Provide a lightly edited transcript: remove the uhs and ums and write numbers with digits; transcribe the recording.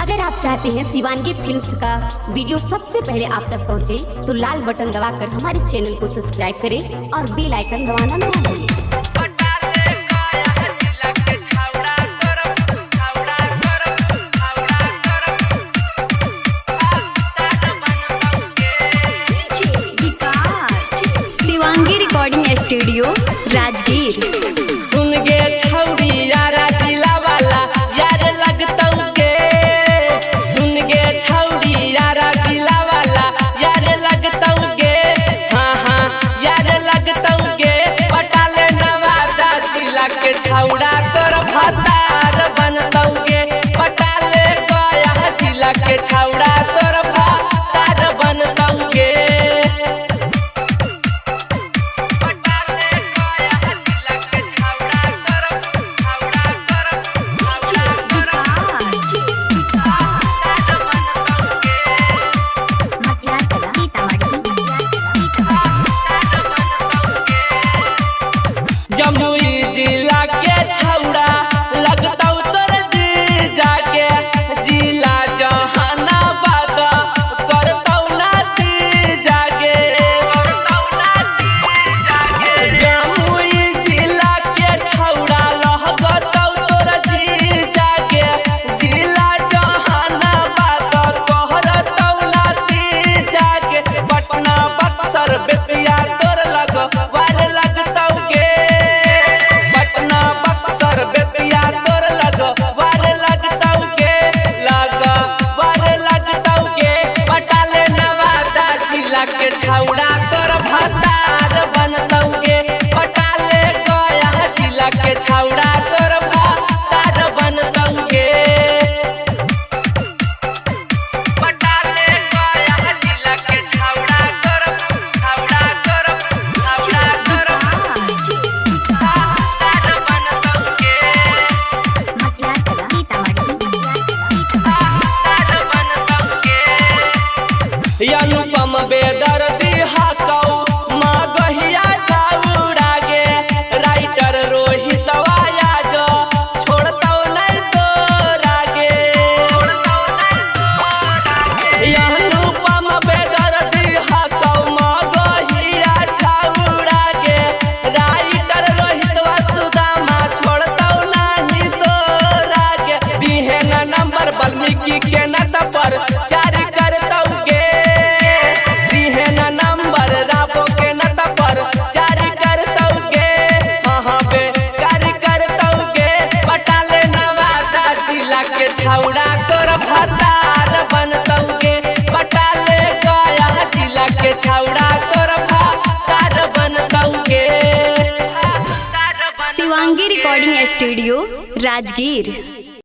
अगर आप चाहते हैं शिवानगी फिल्म्स का वीडियो सबसे पहले आप तक पहुंचे, तो लाल बटन दबाकर हमारे चैनल को सब्सक्राइब करें और बेल आइकन दबाना ना भूलें। Shivangi recording studio Rajgir. सुन गे छौड़ी यारा दिला वाला यार लगतौ के, सुन गे छौड़ी यारा दिला वाला यार लगतौ के, हाँ हाँ यार लगतौ के। पटाले नवादा जिला के छौड़ा तोर भतार बनतौ के, पटाले गया जिला के छौड़ा तोर भतार बनतौ के। जमुई जिला के छौड़ा लगतौ तोर जीजा के, जिला जहानाबाद करतौ ना तीजा के। जमुई जिला के छौड़ा लगतौ तोर जीजा के, जिला जहानाबाद करतौ ना तीजा के। पटना बक्सर बेतिया तोर लगवार लगतौ के, पटना बक्सर बेतिया तोर लगवार लगतौ के, लगवार लगतौ के। पटाले नवादा जिला के छौड़ा तोर भतार बनतौ के, पटाले गया जिला के छौड़ा तोर भतार बनतौ के। पटाले गया जिला के छौड़ा तोर छौड़ा तोर छौड़ा तोर भतार बनतौ के, भतार बनतौ के। अनुपम बेदर्दी हकौ मगहिया छौड़ा गे, राइटर रोहित वायाज छोड़तौ नहीं तोरा गे। अनुपम बेदर्दी हकौ मगहिया छौड़ा गे, राइटर रोहित वसुदामा छोड़तौ नहीं तोरा गे। दिहे ना नंबर वाल्मीकि के नट पर जारी करतौ गे, दिहे ना नंबर राबो के नट पर जारी करतौ गे, हाँ बे जारी करतौ गे। पटाले नवादा जिला के छौड़ा तोर भतार बनतौ गे, पटाले गया जिला के छौड़ा तोर भतार बनतौ गे। Shivangi recording studio Rajgir.